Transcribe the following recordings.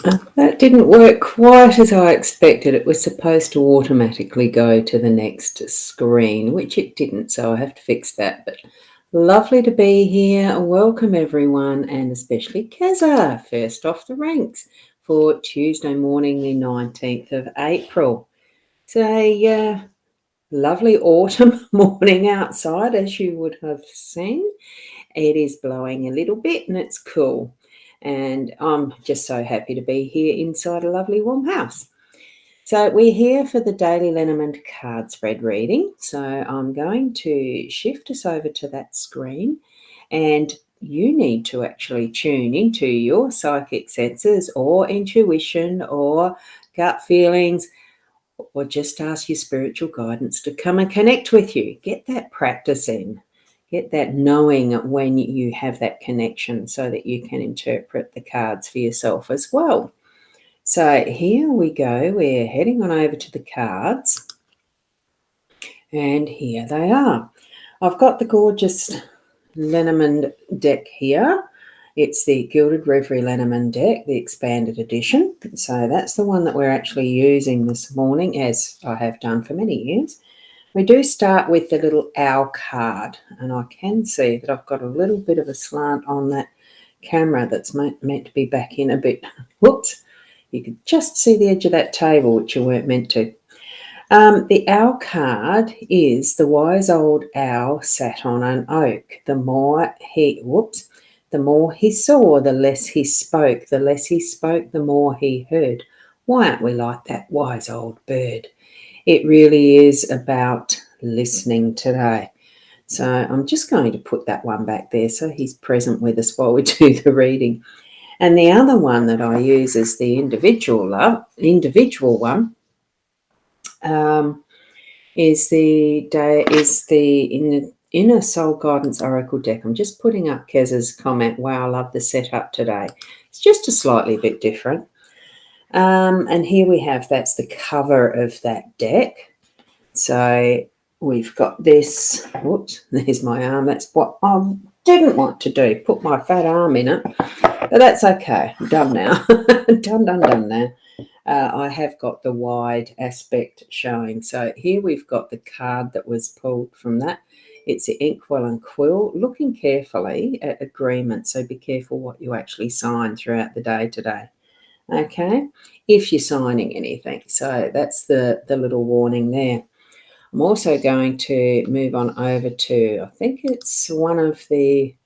That didn't work quite as I expected. It was supposed to automatically go to the next screen, which it didn't, so I have to fix that. But lovely to be here. Welcome everyone, and especially Keza, first off the ranks for Tuesday morning, the 19th of April. It's a lovely autumn morning outside, as you would have seen. It is blowing a little bit and it's cool. And I'm just so happy to be here inside a lovely warm house. So we're here for the daily LENORMAND card spread reading. So I'm going to shift us over to that screen, and you need to actually tune into your psychic senses or intuition or gut feelings, or just ask your spiritual guidance to come and connect with you. Get that practice in. Get that knowing when you have that connection so that you can interpret the cards for yourself as well. So here we go. We're heading on over to the cards. And here they are. I've got the gorgeous LENORMAND deck here. It's the Gilded Reverie LENORMAND deck, the expanded edition. So that's the one that we're actually using this morning, as I have done for many years. We do start with the little owl card, and I can see that I've got a little bit of a slant on that camera that's meant to be back in a bit. Whoops, you could just see the edge of that table, which you weren't meant to. The owl card is the wise old owl sat on an oak. The more he saw, the less he spoke. The less he spoke, the more he heard. Why aren't we like that wise old bird? It really is about listening today. So I'm just going to put that one back there so he's present with us while we do the reading. And the other one that I use is the individual one. Is the Inner Soul Guidance Oracle deck. I'm just putting up Kez's comment. Wow, I love the setup today. It's just a slightly bit different. And here we have, that's the cover of that deck. So we've got this. Whoops, there's my arm. That's what I didn't want to do, put my fat arm in it. But that's okay. I'm done now. done now. I have got the wide aspect showing. So here we've got the card that was pulled from that. It's the Inkwell and Quill, looking carefully at agreement. So be careful what you actually sign throughout the day today. Okay, if you're signing anything. So that's the little warning there. I'm also going to move on over to, I think it's one of the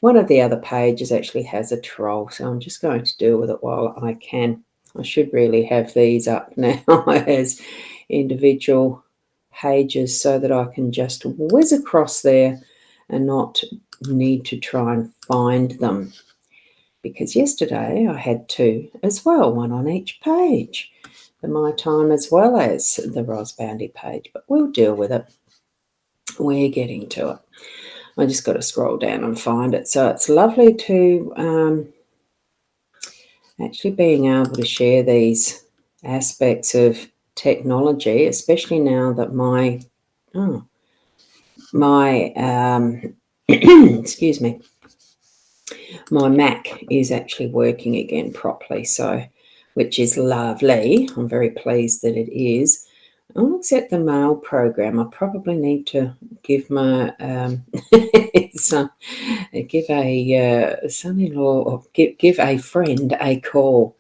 other pages actually has a troll. So I'm just going to deal with it while I can. I should really have these up now as individual pages so that I can just whiz across there and not need to try and find them. Because yesterday I had two as well, one on each page, the My Time as well as the Ros Boundy page, but we'll deal with it. We're getting to it. I just got to scroll down and find it. So it's lovely to actually being able to share these aspects of technology, especially now that my excuse me, my Mac is actually working again properly, so which is lovely. I'm very pleased that it is. I'll accept the mail program. I probably need to give my give a son-in-law or give a friend a call.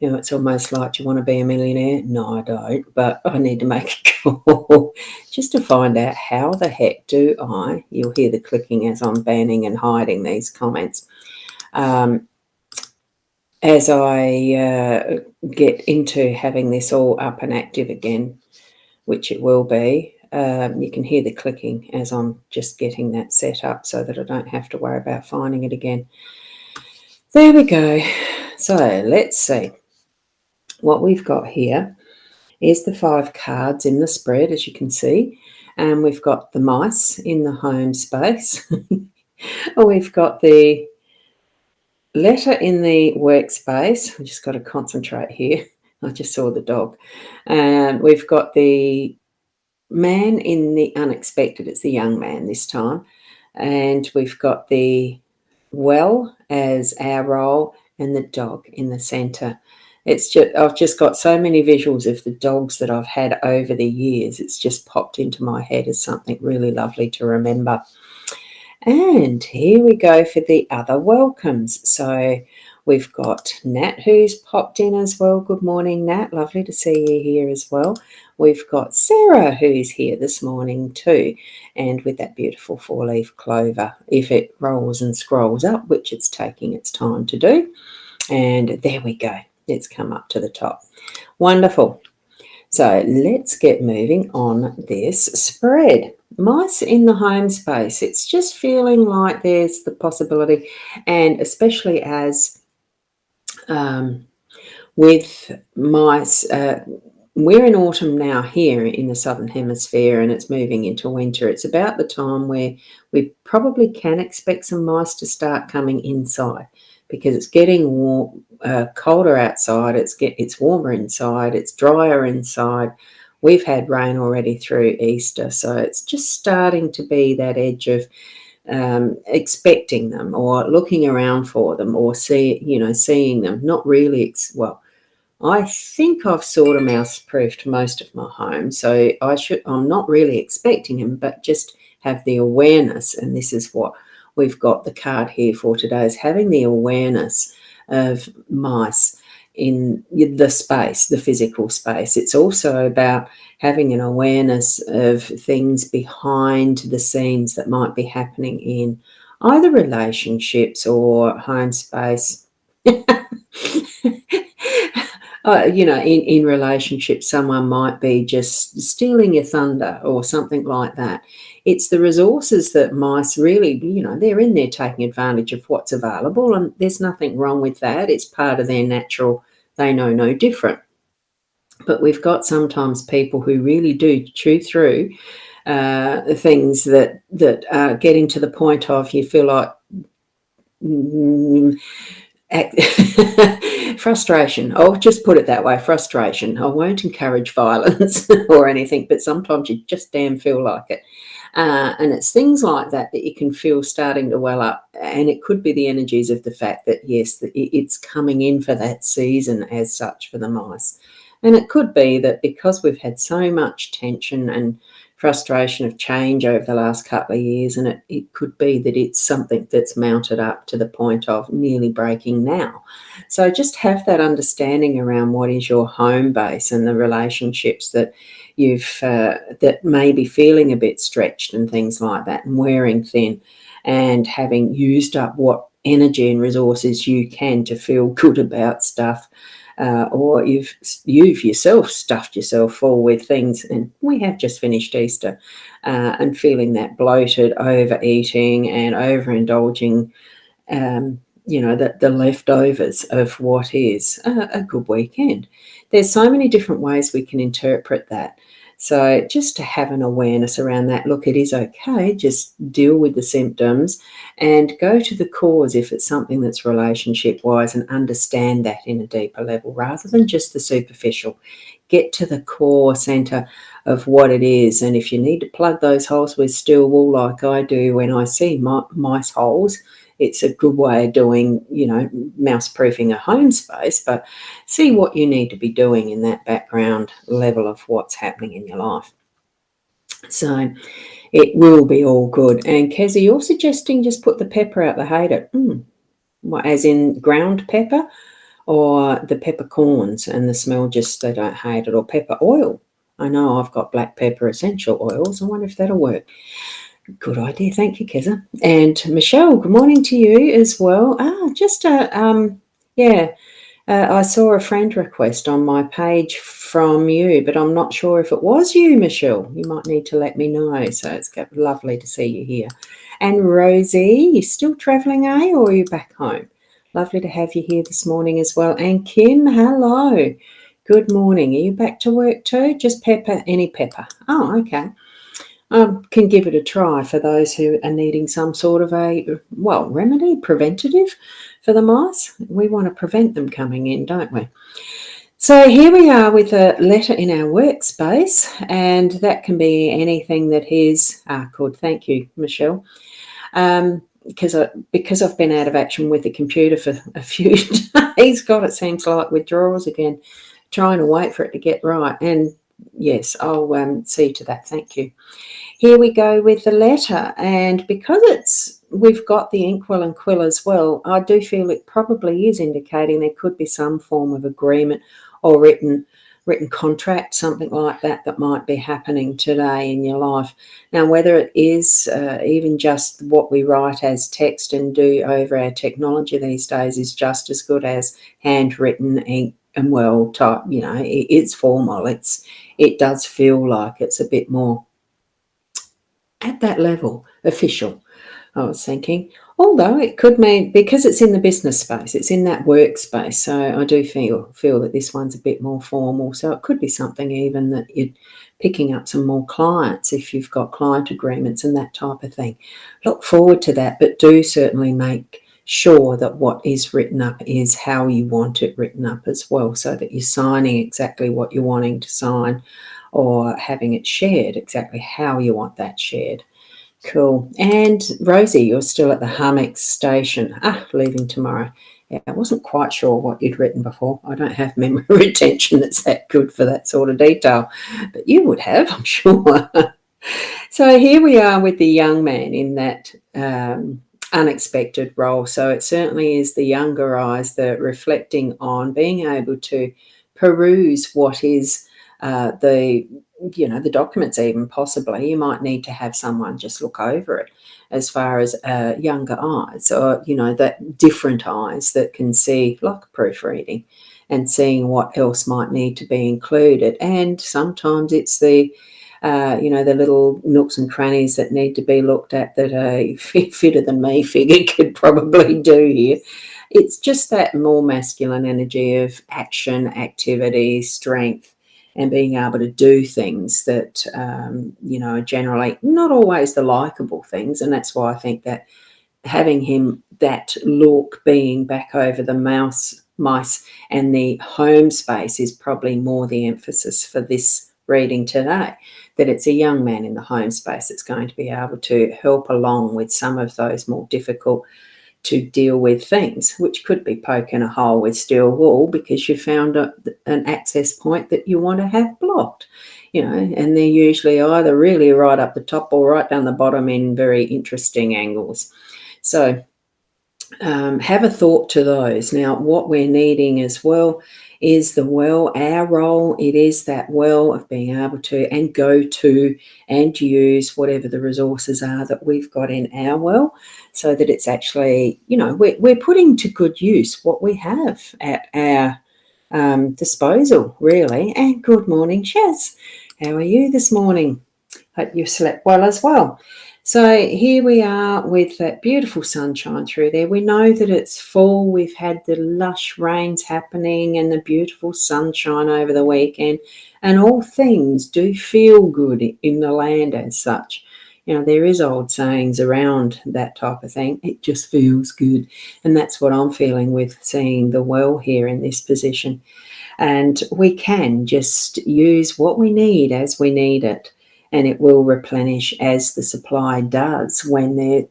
You know, it's almost like, do you want to be a millionaire? No, I don't, but I need to make a call just to find out how the heck do I, you'll hear the clicking as I'm banning and hiding these comments. As I get into having this all up and active again, which it will be, you can hear the clicking as I'm just getting that set up so that I don't have to worry about finding it again. There we go. So let's see. What we've got here is the 5 cards in the spread, as you can see. And we've got the mice in the home space. We've got the letter in the workspace. I just got to concentrate here. I just saw the dog. And we've got the man in the unexpected. It's the young man this time. And we've got the well as our role and the dog in the centre. I've just got so many visuals of the dogs that I've had over the years. It's just popped into my head as something really lovely to remember. And here we go for the other welcomes. So we've got Nat who's popped in as well. Good morning, Nat. Lovely to see you here as well. We've got Sarah who's here this morning too, and with that beautiful 4-leaf clover, if it rolls and scrolls up, which it's taking its time to do. And there we go. It's come up to the top. Wonderful. So let's get moving on this spread. Mice in the home space. It's just feeling like there's the possibility, and especially as with mice, we're in autumn now here in the Southern Hemisphere, and it's moving into winter. It's about the time where we probably can expect some mice to start coming inside, because it's getting colder outside, it's warmer inside, it's drier inside. We've had rain already through Easter, so it's just starting to be that edge of expecting them or looking around for them or seeing them. Not really, I think I've sort of mouse-proofed most of my home, so I'm not really expecting them, but just have the awareness, and this is what we've got the card here for today, is having the awareness of mice in the space, the physical space. It's also about having an awareness of things behind the scenes that might be happening in either relationships or home space. In relationships, someone might be just stealing your thunder or something like that. It's the resources that mice really, they're in there taking advantage of what's available, and there's nothing wrong with that. It's part of their natural, they know no different. But we've got sometimes people who really do chew through things that are getting to the point of you feel like frustration. I'll just put it that way, frustration. I won't encourage violence or anything, but sometimes you just damn feel like it. And it's things like that you can feel starting to well up. And it could be the energies of the fact that, yes, it's coming in for that season as such for the mice. And it could be that because we've had so much tension and frustration of change over the last couple of years, and it could be that it's something that's mounted up to the point of nearly breaking now. So just have that understanding around what is your home base and the relationships that you've that may be feeling a bit stretched and things like that, and wearing thin, and having used up what energy and resources you can to feel good about stuff. Or you've yourself stuffed yourself full with things, and we have just finished Easter, and feeling that bloated, overeating and overindulging, the leftovers of what is a good weekend. There's so many different ways we can interpret that. So just to have an awareness around that, look, it is okay, just deal with the symptoms and go to the cause if it's something that's relationship-wise, and understand that in a deeper level rather than just the superficial. Get to the core centre of what it is, and if you need to plug those holes with steel wool like I do when I see mice holes, it's a good way of doing, mouse-proofing a home space, but see what you need to be doing in that background level of what's happening in your life. So it will be all good. And Kezi, you're suggesting just put the pepper out, they hate it. As in ground pepper, or the peppercorns and the smell, just they don't hate it, or pepper oil. I know I've got black pepper essential oils. I wonder if that'll work. Good idea. Thank you, Keza. And Michelle, good morning to you as well. I saw a friend request on my page from you, but I'm not sure if it was you, Michelle. You might need to let me know. So it's lovely to see you here. And Rosie, you still travelling, or are you back home? Lovely to have you here this morning as well. And Kim, hello. Good morning. Are you back to work too? Just pepper, any pepper. Oh, okay. Can give it a try for those who are needing some sort of remedy, preventative for the mice. We want to prevent them coming in, don't we? So here we are with a letter in our workspace, and that can be anything that is good. Thank you, Michelle. because I've been out of action with the computer for a few days. God, it seems like withdrawals again, trying to wait for it to get right. And yes, I'll see to that. Thank you. Here we go with the letter, and because we've got the inkwell and quill as well, I do feel it probably is indicating there could be some form of agreement or written contract, something like that might be happening today in your life. Now, whether it is even just what we write as text and do over our technology these days is just as good as handwritten ink and well type. It's formal. It does feel like it's a bit more at that level, official, I was thinking. Although it could mean, because it's in the business space, it's in that workspace, so I do feel that this one's a bit more formal. So it could be something even that you're picking up some more clients if you've got client agreements and that type of thing. Look forward to that, but do certainly make sure that what is written up is how you want it written up as well, so that you're signing exactly what you're wanting to sign, or having it shared exactly how you want that shared. Cool. And Rosie, you're still at the Harmex station. Leaving tomorrow. Yeah, I wasn't quite sure what you'd written before. I don't have memory retention that's that good for that sort of detail, but you would have, I'm sure. So here we are with the young man in that unexpected role. So it certainly is the younger eyes, the reflecting on, being able to peruse what is the documents. Even possibly you might need to have someone just look over it, as far as younger eyes, or that different eyes that can see, like proofreading and seeing what else might need to be included. And sometimes it's the little nooks and crannies that need to be looked at that a fitter than me figure could probably do here. It's just that more masculine energy of action, activity, strength, and being able to do things that, are generally not always the likeable things. And that's why I think that having him, that look being back over the mice and the home space is probably more the emphasis for this reading today, that it's a young man in the home space that's going to be able to help along with some of those more difficult to deal with things, which could be poking a hole with steel wool because you found an access point that you want to have blocked, and they're usually either really right up the top or right down the bottom in very interesting angles. So have a thought to those. Now, what we're needing as well is the well. Our role, it is that well of being able to and go to and use whatever the resources are that we've got in our well, so that it's actually, we're putting to good use what we have at our disposal, really. And good morning, Shaz. How are you this morning? Hope you slept well as well. So here we are with that beautiful sunshine through there. We know that it's fall. We've had the lush rains happening and the beautiful sunshine over the weekend, and all things do feel good in the land as such. There is old sayings around that type of thing. It just feels good. And that's what I'm feeling with seeing the well here in this position. And we can just use what we need as we need it. And it will replenish as the supply does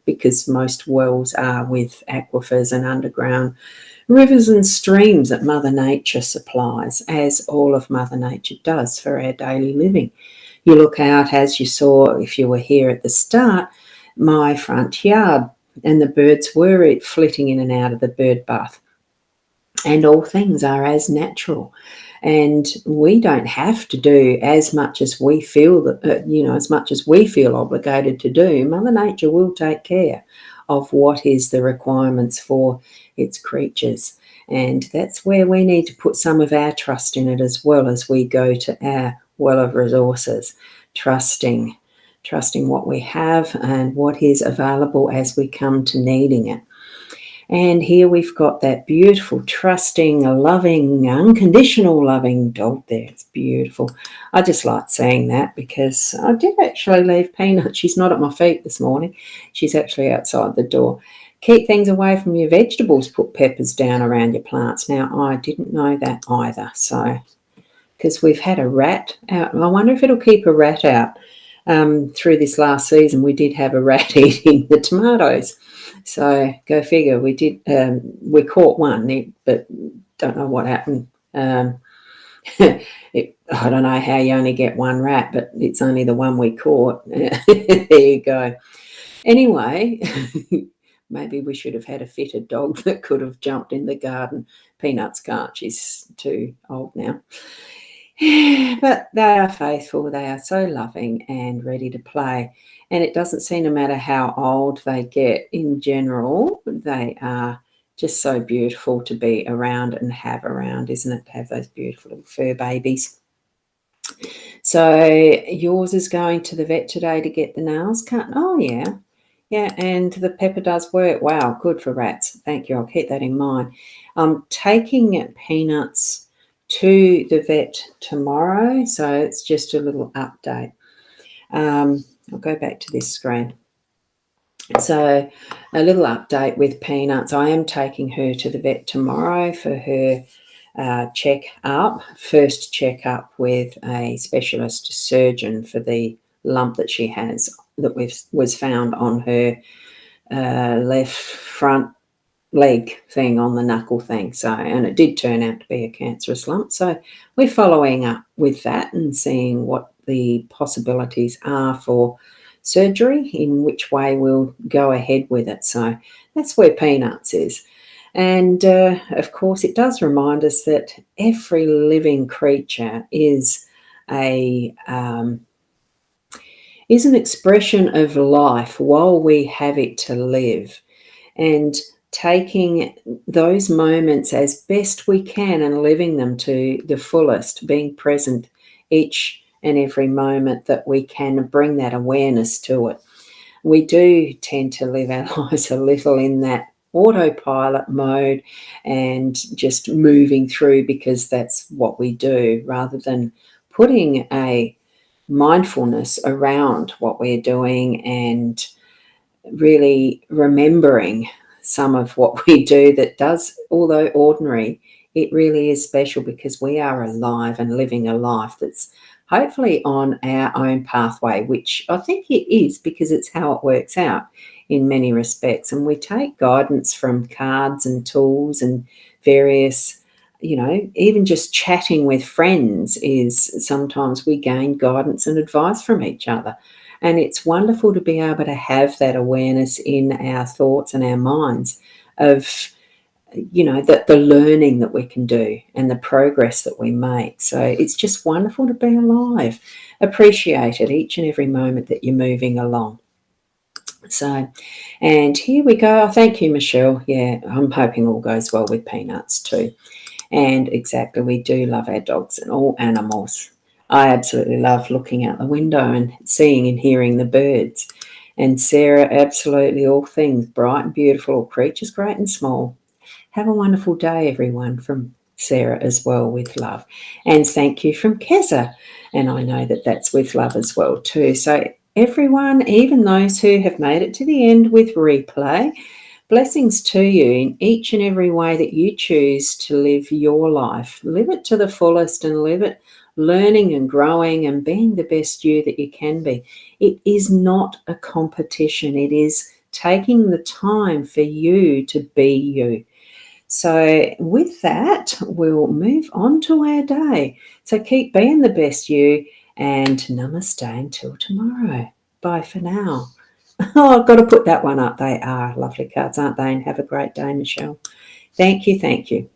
because most wells are with aquifers and underground rivers and streams that Mother Nature supplies, as all of Mother Nature does for our daily living. You look out, as you saw if you were here at the start, my front yard, and the birds were flitting in and out of the bird bath. And all things are as natural. And we don't have to do as much as we feel as much as we feel obligated to do. Mother Nature will take care of what is the requirements for its creatures. And that's where we need to put some of our trust in it as well, as we go to our well of resources, trusting what we have and what is available as we come to needing it. And here we've got that beautiful, trusting, loving, unconditional loving dog there. It's beautiful. I just like saying that because I did actually leave Peanut. She's not at my feet this morning. She's actually outside the door. Keep things away from your vegetables. Put peppers down around your plants. Now, I didn't know that either. So, because we've had a rat out. I wonder if it'll keep a rat out. Through this last season, we did have a rat eating the tomatoes. So go figure. We caught one, but don't know what happened. I don't know how you only get one rat, but it's only the one we caught. There you go. Anyway, maybe we should have had a fitted dog that could have jumped in the garden. Peanuts can't. She's too old now. But they are faithful. They are so loving and ready to play. And it doesn't seem, no matter how old they get in general, they are just so beautiful to be around and have around, isn't it? To have those beautiful little fur babies. So yours is going to the vet today to get the nails cut. Oh, yeah. Yeah, and the pepper does work. Wow, good for rats. Thank you. I'll keep that in mind. I'm taking Peanuts to the vet tomorrow, so it's just a little update. I'll go back to this screen. So a little update with Peanuts. I am taking her to the vet tomorrow for her first check up with a specialist surgeon for the lump that she has that was found on her left front leg thing, on the knuckle thing. So, and it did turn out to be a cancerous lump. So we're following up with that and seeing what the possibilities are for surgery, in which way we'll go ahead with it. So that's where Peanuts is. And of course, it does remind us that every living creature is an expression of life while we have it to live. And taking those moments as best we can and living them to the fullest, being present each and every moment that we can, bring that awareness to it. We do tend to live our lives a little in that autopilot mode and just moving through because that's what we do, rather than putting a mindfulness around what we're doing and really remembering some of what we do that does, although ordinary, it really is special because we are alive and living a life that's hopefully on our own pathway, which I think it is, because it's how it works out in many respects. And we take guidance from cards and tools and various, even just chatting with friends is sometimes we gain guidance and advice from each other. And it's wonderful to be able to have that awareness in our thoughts and our minds of, the learning that we can do and the progress that we make. So it's just wonderful to be alive. Appreciate it each and every moment that you're moving along. So, and here we go. Thank you, Michelle. Yeah, I'm hoping all goes well with Peanuts too. And exactly, we do love our dogs and all animals. I absolutely love looking out the window and seeing and hearing the birds. And Sarah, absolutely all things bright and beautiful, all creatures great and small. Have a wonderful day, everyone, from Sarah as well, with love. And thank you from Keza. And I know that that's with love as well too. So everyone, even those who have made it to the end with replay, blessings to you in each and every way that you choose to live your life. Live it to the fullest and live it learning and growing and being the best you that you can be. It is not a competition. It is taking the time for you to be you. So with that, we'll move on to our day. So keep being the best you, and namaste until tomorrow. Bye for now. Oh, I've got to put that one up. They are lovely cards, aren't they? And have a great day, Michelle. Thank you. Thank you.